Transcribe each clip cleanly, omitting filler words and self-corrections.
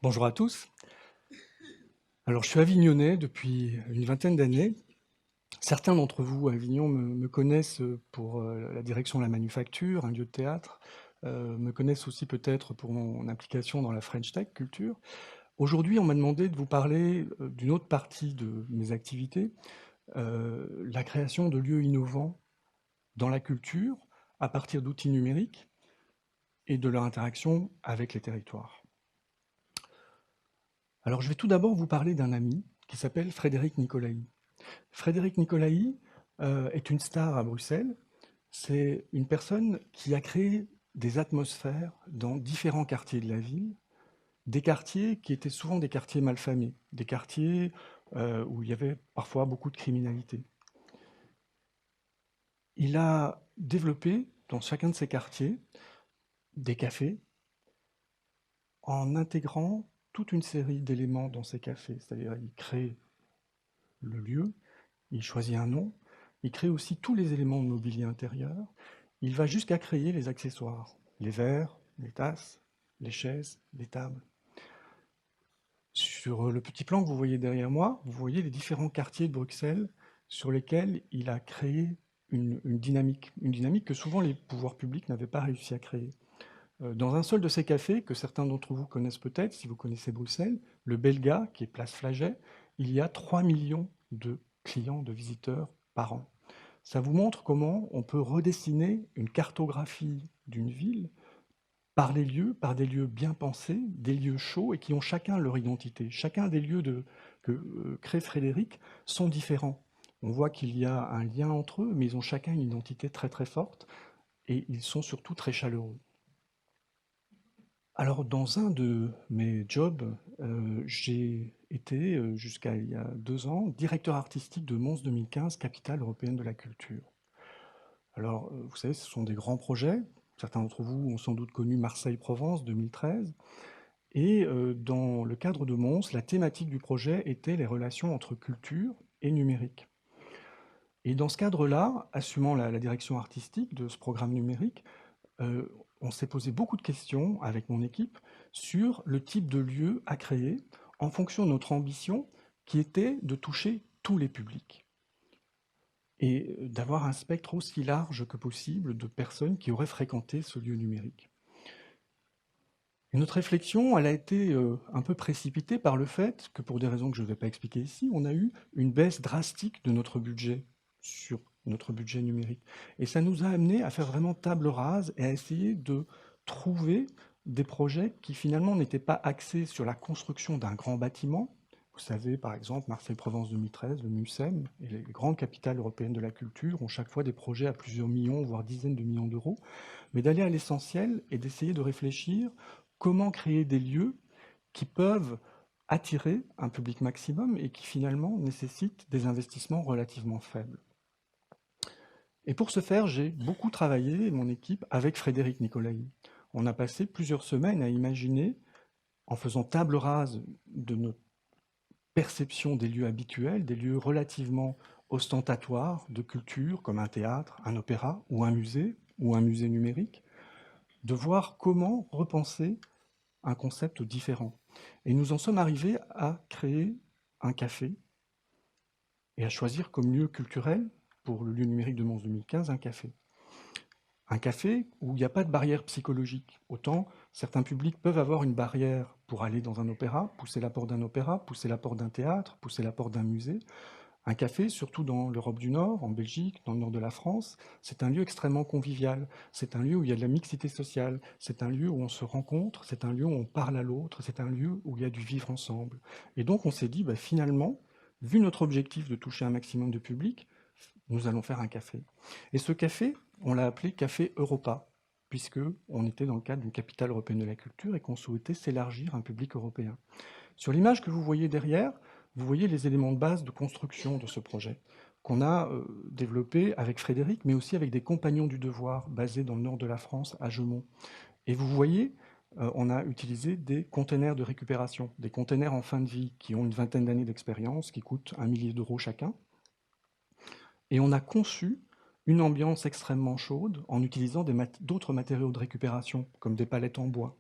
Bonjour à tous. Alors, je suis avignonnais depuis une vingtaine d'années. Certains d'entre vous à Avignon me connaissent pour la direction de la manufacture, un lieu de théâtre, me connaissent aussi peut-être pour mon implication dans la French Tech Culture. Aujourd'hui, on m'a demandé de vous parler d'une autre partie de mes activités, la création de lieux innovants dans la culture à partir d'outils numériques et de leur interaction avec les territoires. Alors, je vais tout d'abord vous parler d'un ami qui s'appelle Frédéric Nicolaï. Frédéric Nicolaï est une star à Bruxelles. C'est une personne qui a créé des atmosphères dans différents quartiers de la ville, des quartiers qui étaient souvent des quartiers malfamés, des quartiers où il y avait parfois beaucoup de criminalité. Il a développé dans chacun de ces quartiers des cafés en intégrant toute une série d'éléments dans ces cafés. C'est-à-dire il crée le lieu, il choisit un nom, il crée aussi tous les éléments de mobilier intérieur, il va jusqu'à créer les accessoires, les verres, les tasses, les chaises, les tables. Sur le petit plan que vous voyez derrière moi, vous voyez les différents quartiers de Bruxelles sur lesquels il a créé une dynamique que souvent les pouvoirs publics n'avaient pas réussi à créer. Dans un seul de ces cafés, que certains d'entre vous connaissent peut-être, si vous connaissez Bruxelles, le Belga, qui est place Flaget, il y a 3 millions de clients, de visiteurs par an. Ça vous montre comment on peut redessiner une cartographie d'une ville par les lieux, par des lieux bien pensés, des lieux chauds et qui ont chacun leur identité. Chacun des lieux que crée Frédéric sont différents. On voit qu'il y a un lien entre eux, mais ils ont chacun une identité très très forte et ils sont surtout très chaleureux. Alors, dans un de mes jobs, j'ai été, jusqu'à il y a 2 ans, directeur artistique de Mons 2015, capitale européenne de la culture. Alors, vous savez, ce sont des grands projets. Certains d'entre vous ont sans doute connu Marseille-Provence 2013. Et dans le cadre de Mons, la thématique du projet était les relations entre culture et numérique. Et dans ce cadre-là, assumant la direction artistique de ce programme numérique, on s'est posé beaucoup de questions avec mon équipe sur le type de lieu à créer en fonction de notre ambition qui était de toucher tous les publics et d'avoir un spectre aussi large que possible de personnes qui auraient fréquenté ce lieu numérique. Et notre réflexion, elle a été un peu précipitée par le fait que, pour des raisons que je ne vais pas expliquer ici, on a eu une baisse drastique de notre budget sur notre budget numérique. Et ça nous a amené à faire vraiment table rase et à essayer de trouver des projets qui finalement n'étaient pas axés sur la construction d'un grand bâtiment. Vous savez, par exemple, Marseille-Provence 2013, le MUSEM et les grandes capitales européennes de la culture ont chaque fois des projets à plusieurs millions, voire dizaines de millions d'euros, mais d'aller à l'essentiel et d'essayer de réfléchir comment créer des lieux qui peuvent attirer un public maximum et qui finalement nécessitent des investissements relativement faibles. Et pour ce faire, j'ai beaucoup travaillé, mon équipe, avec Frédéric Nicolaï. On a passé plusieurs semaines à imaginer, en faisant table rase de notre perception des lieux habituels, des lieux relativement ostentatoires de culture, comme un théâtre, un opéra ou un musée numérique, de voir comment repenser un concept différent. Et nous en sommes arrivés à créer un café et à choisir comme lieu culturel, pour le lieu numérique de Mons 2015, un café. Un café où il n'y a pas de barrière psychologique. Autant certains publics peuvent avoir une barrière pour aller dans un opéra, pousser la porte d'un opéra, pousser la porte d'un théâtre, pousser la porte d'un musée. Un café, surtout dans l'Europe du Nord, en Belgique, dans le nord de la France, c'est un lieu extrêmement convivial. C'est un lieu où il y a de la mixité sociale. C'est un lieu où on se rencontre. C'est un lieu où on parle à l'autre. C'est un lieu où il y a du vivre ensemble. Et donc on s'est dit, bah, finalement, vu notre objectif de toucher un maximum de public, nous allons faire un café. Et ce café, on l'a appelé Café Europa, puisque on était dans le cadre d'une capitale européenne de la culture et qu'on souhaitait s'élargir à un public européen. Sur l'image que vous voyez derrière, vous voyez les éléments de base de construction de ce projet qu'on a développé avec Frédéric, mais aussi avec des compagnons du devoir basés dans le nord de la France, à Gemont. Et vous voyez, on a utilisé des containers de récupération, des containers en fin de vie qui ont une vingtaine d'années d'expérience, qui coûtent 1 millier d'euros chacun. Et on a conçu une ambiance extrêmement chaude en utilisant d'autres matériaux de récupération, comme des palettes en bois.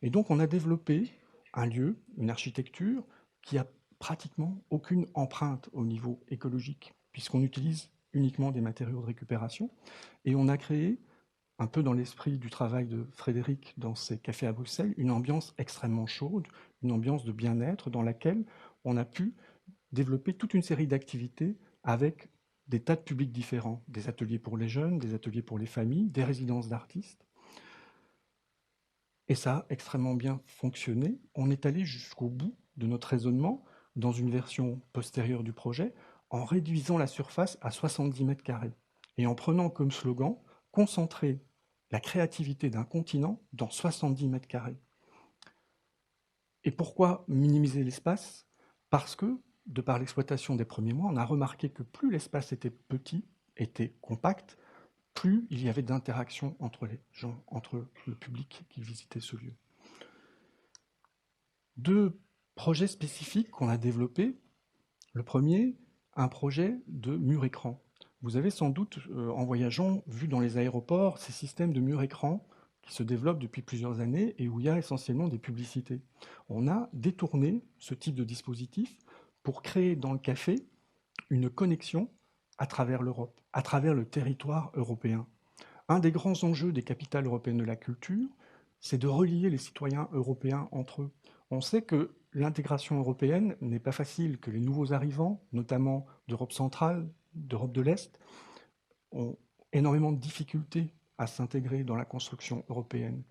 Et donc on a développé un lieu, une architecture qui a pratiquement aucune empreinte au niveau écologique, puisqu'on utilise uniquement des matériaux de récupération. Et on a créé, un peu dans l'esprit du travail de Frédéric dans ses cafés à Bruxelles, une ambiance extrêmement chaude, une ambiance de bien-être dans laquelle on a pu développer toute une série d'activités avec des tas de publics différents, des ateliers pour les jeunes, des ateliers pour les familles, des résidences d'artistes. Et ça a extrêmement bien fonctionné. On est allé jusqu'au bout de notre raisonnement dans une version postérieure du projet en réduisant la surface à 70 mètres carrés et en prenant comme slogan « Concentrer la créativité d'un continent dans 70 mètres carrés ». Et pourquoi minimiser l'espace? Parce que, de par l'exploitation des premiers mois, on a remarqué que plus l'espace était petit, était compact, plus il y avait d'interaction entre les gens, entre le public qui visitait ce lieu. Deux projets spécifiques qu'on a développés. Le premier, un projet de mur-écran. Vous avez sans doute, en voyageant, vu dans les aéroports ces systèmes de mur-écran qui se développent depuis plusieurs années et où il y a essentiellement des publicités. On a détourné ce type de dispositif pour créer dans le café une connexion à travers l'Europe, à travers le territoire européen. Un des grands enjeux des capitales européennes de la culture, c'est de relier les citoyens européens entre eux. On sait que l'intégration européenne n'est pas facile, que les nouveaux arrivants, notamment d'Europe centrale, d'Europe de l'Est, ont énormément de difficultés à s'intégrer dans la construction européenne.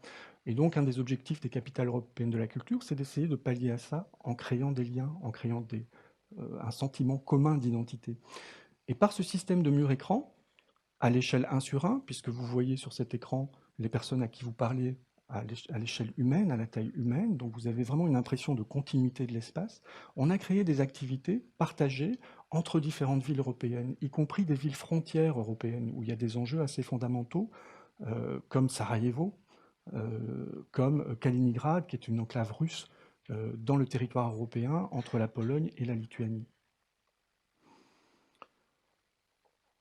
Et donc, un des objectifs des capitales européennes de la culture, c'est d'essayer de pallier à ça en créant des liens, en créant un sentiment commun d'identité. Et par ce système de mur-écran, à l'échelle 1 sur 1, puisque vous voyez sur cet écran les personnes à qui vous parlez à l'échelle humaine, à la taille humaine, donc vous avez vraiment une impression de continuité de l'espace. On a créé des activités partagées entre différentes villes européennes, y compris des villes frontières européennes, où il y a des enjeux assez fondamentaux, comme Sarajevo, comme Kaliningrad, qui est une enclave russe dans le territoire européen entre la Pologne et la Lituanie.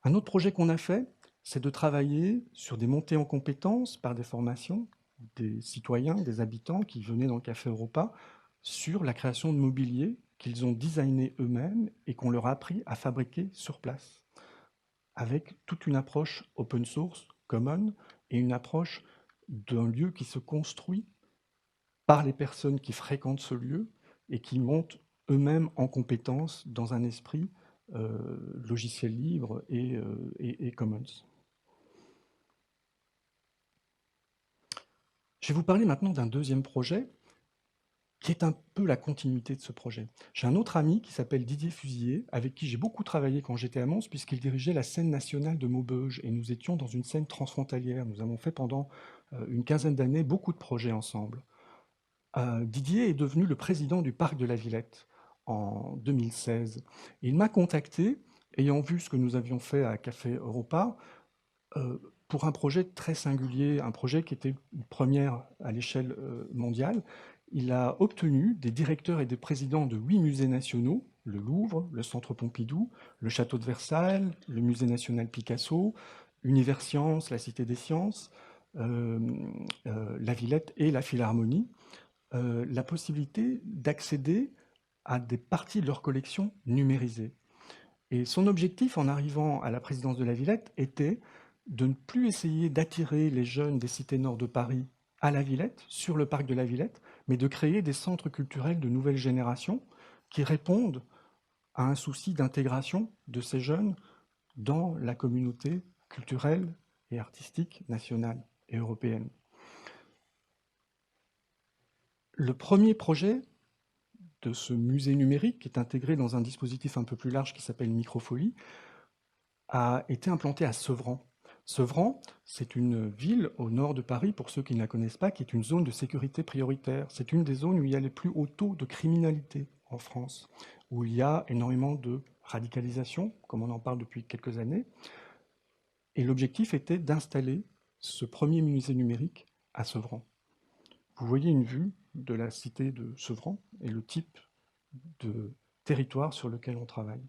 Un autre projet qu'on a fait, c'est de travailler sur des montées en compétences par des formations des citoyens, des habitants qui venaient dans le Café Europa sur la création de mobilier qu'ils ont designé eux-mêmes et qu'on leur a appris à fabriquer sur place, avec toute une approche open source, common, et une approche d'un lieu qui se construit par les personnes qui fréquentent ce lieu et qui montent eux-mêmes en compétences dans un esprit logiciel libre et commons. Je vais vous parler maintenant d'un deuxième projet qui est un peu la continuité de ce projet. J'ai un autre ami qui s'appelle Didier Fusilier, avec qui j'ai beaucoup travaillé quand j'étais à Mons, puisqu'il dirigeait la scène nationale de Maubeuge, et nous étions dans une scène transfrontalière. Nous avons fait pendant une quinzaine d'années beaucoup de projets ensemble. Didier est devenu le président du parc de la Villette en 2016. Il m'a contacté, ayant vu ce que nous avions fait à Café Europa, pour un projet très singulier, un projet qui était une première à l'échelle mondiale. Il a obtenu des directeurs et des présidents de 8 musées nationaux, le Louvre, le Centre Pompidou, le Château de Versailles, le Musée national Picasso, Univers Sciences, la Cité des Sciences, la Villette et la Philharmonie, la possibilité d'accéder à des parties de leur collection numérisées. Et son objectif en arrivant à la présidence de la Villette était de ne plus essayer d'attirer les jeunes des cités nord de Paris à la Villette, sur le parc de la Villette, mais de créer des centres culturels de nouvelle génération qui répondent à un souci d'intégration de ces jeunes dans la communauté culturelle et artistique nationale et européenne. Le premier projet de ce musée numérique, qui est intégré dans un dispositif un peu plus large qui s'appelle Microfolie, a été implanté à Sevran. Sevran, c'est une ville au nord de Paris, pour ceux qui ne la connaissent pas, qui est une zone de sécurité prioritaire. C'est une des zones où il y a les plus hauts taux de criminalité en France, où il y a énormément de radicalisation, comme on en parle depuis quelques années. Et l'objectif était d'installer ce premier musée numérique à Sevran. Vous voyez une vue de la cité de Sevran et le type de territoire sur lequel on travaille.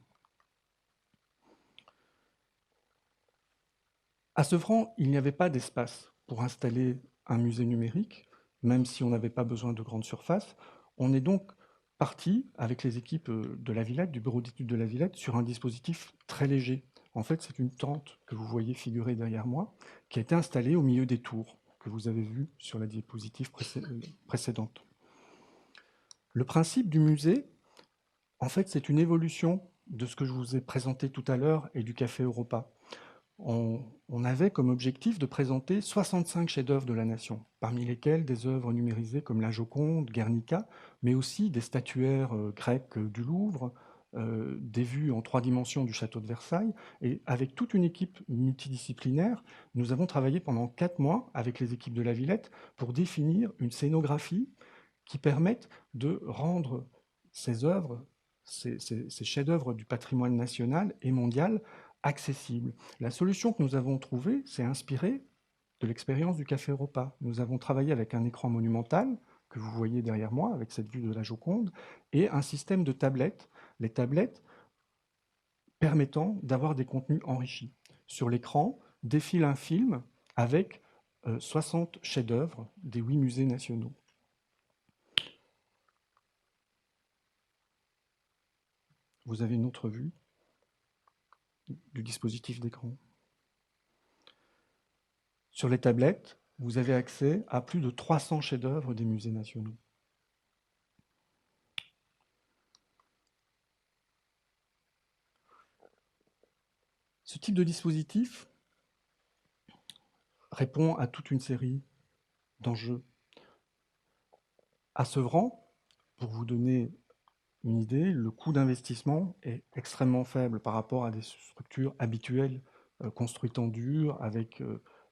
À Sevran, il n'y avait pas d'espace pour installer un musée numérique, même si on n'avait pas besoin de grandes surfaces. On est donc parti avec les équipes de la Villette, du bureau d'études de la Villette, sur un dispositif très léger. En fait, c'est une tente que vous voyez figurer derrière moi, qui a été installée au milieu des tours, que vous avez vu sur la diapositive précédente. Le principe du musée, en fait, c'est une évolution de ce que je vous ai présenté tout à l'heure et du Café Europa. On avait comme objectif de présenter 65 chefs-d'œuvre de la nation, parmi lesquels des œuvres numérisées comme la Joconde, Guernica, mais aussi des statuaires grecs du Louvre, des vues en 3 dimensions du château de Versailles. Et avec toute une équipe multidisciplinaire, nous avons travaillé pendant 4 mois avec les équipes de la Villette pour définir une scénographie qui permette de rendre ces œuvres, ces chefs-d'œuvre du patrimoine national et mondial accessibles. La solution que nous avons trouvée s'est inspirée de l'expérience du Café Europa. Nous avons travaillé avec un écran monumental que vous voyez derrière moi, avec cette vue de la Joconde, et un système de tablettes. Les tablettes permettant d'avoir des contenus enrichis. Sur l'écran défile un film avec 60 chefs-d'œuvre des 8 musées nationaux. Vous avez une autre vue du dispositif d'écran. Sur les tablettes, vous avez accès à plus de 300 chefs-d'œuvre des musées nationaux. Ce type de dispositif répond à toute une série d'enjeux. À Sevran, pour vous donner une idée, le coût d'investissement est extrêmement faible par rapport à des structures habituelles construites en dur, avec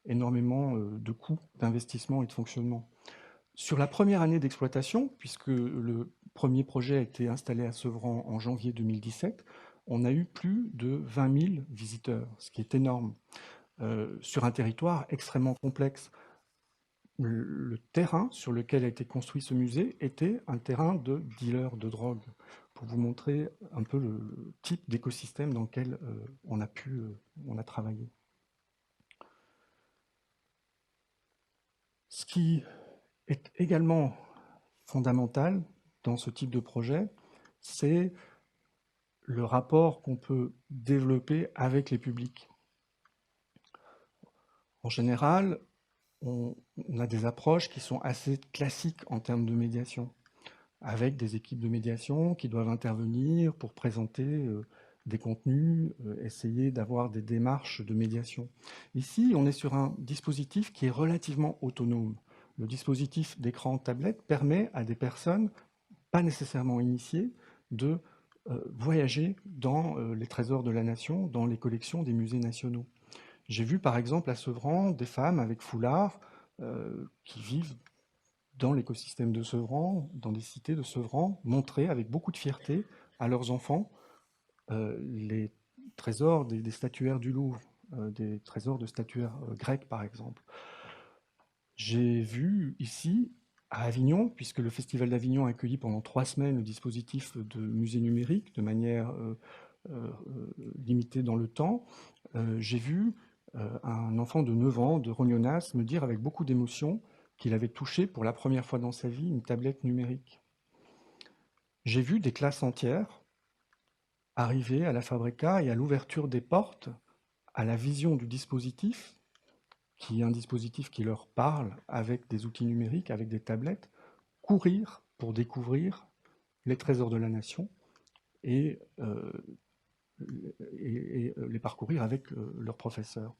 énormément de coûts d'investissement et de fonctionnement. Sur la première année d'exploitation, puisque le premier projet a été installé à Sevran en janvier 2017, on a eu plus de 20 000 visiteurs, ce qui est énorme, sur un territoire extrêmement complexe. Le terrain sur lequel a été construit ce musée était un terrain de dealers de drogue, pour vous montrer un peu le type d'écosystème dans lequel on a travaillé. Ce qui est également fondamental dans ce type de projet, c'est le rapport qu'on peut développer avec les publics. En général, on a des approches qui sont assez classiques en termes de médiation, avec des équipes de médiation qui doivent intervenir pour présenter des contenus, essayer d'avoir des démarches de médiation. Ici, on est sur un dispositif qui est relativement autonome. Le dispositif d'écran tablette permet à des personnes pas nécessairement initiées de voyager dans les trésors de la nation, dans les collections des musées nationaux. J'ai vu par exemple à Sevran des femmes avec foulard qui vivent dans l'écosystème de Sevran, dans des cités de Sevran, montrer avec beaucoup de fierté à leurs enfants les trésors des statuaires du Louvre, des trésors de statuaires grecs par exemple. J'ai vu ici à Avignon, puisque le Festival d'Avignon a accueilli pendant 3 semaines le dispositif de musée numérique de manière limitée dans le temps, j'ai vu un enfant de 9 ans de Rognonas me dire avec beaucoup d'émotion qu'il avait touché pour la première fois dans sa vie une tablette numérique. J'ai vu des classes entières arriver à la Fabrica et à l'ouverture des portes, à la vision du dispositif, qui est un dispositif qui leur parle avec des outils numériques, avec des tablettes, courir pour découvrir les trésors de la nation et les parcourir avec leurs professeurs.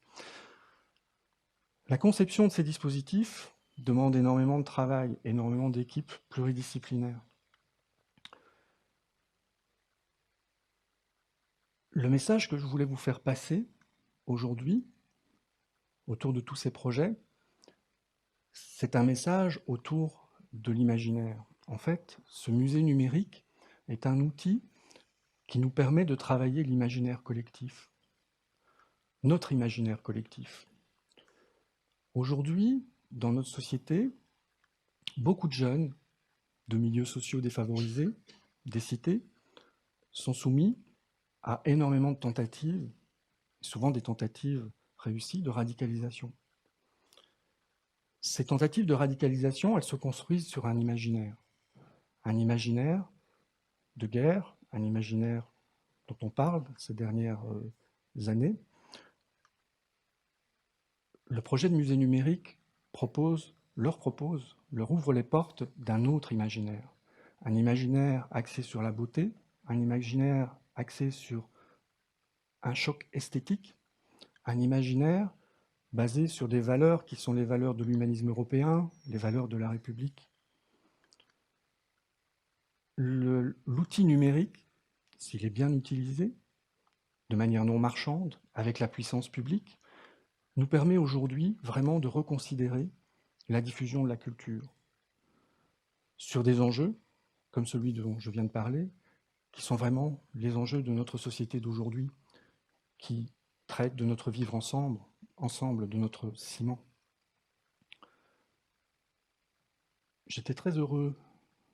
La conception de ces dispositifs demande énormément de travail, énormément d'équipes pluridisciplinaires. Le message que je voulais vous faire passer aujourd'hui, autour de tous ces projets, c'est un message autour de l'imaginaire. En fait, ce musée numérique est un outil qui nous permet de travailler l'imaginaire collectif, notre imaginaire collectif. Aujourd'hui, dans notre société, beaucoup de jeunes de milieux sociaux défavorisés, des cités, sont soumis à énormément de tentatives, souvent des tentatives réussies de radicalisation. Ces tentatives de radicalisation, elles se construisent sur un imaginaire. un imaginaire de guerre, un imaginaire dont on parle ces dernières années. Le projet de musée numérique leur ouvre les portes d'un autre imaginaire. Un imaginaire axé sur la beauté, un imaginaire axé sur un choc esthétique, un imaginaire basé sur des valeurs qui sont les valeurs de l'humanisme européen, les valeurs de la République. L'outil numérique, s'il est bien utilisé, de manière non marchande, avec la puissance publique, nous permet aujourd'hui vraiment de reconsidérer la diffusion de la culture sur des enjeux, comme celui dont je viens de parler, qui sont vraiment les enjeux de notre société d'aujourd'hui, qui traitent de notre vivre ensemble, de notre ciment. J'étais très heureux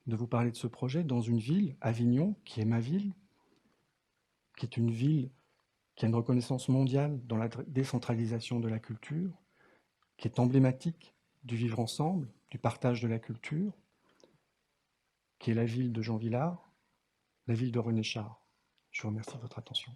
de vous parler de ce projet dans une ville, Avignon, qui est ma ville, qui est une ville qui a une reconnaissance mondiale dans la décentralisation de la culture, qui est emblématique du vivre ensemble, du partage de la culture, qui est la ville de Jean Vilar, la ville de René Char. Je vous remercie de votre attention.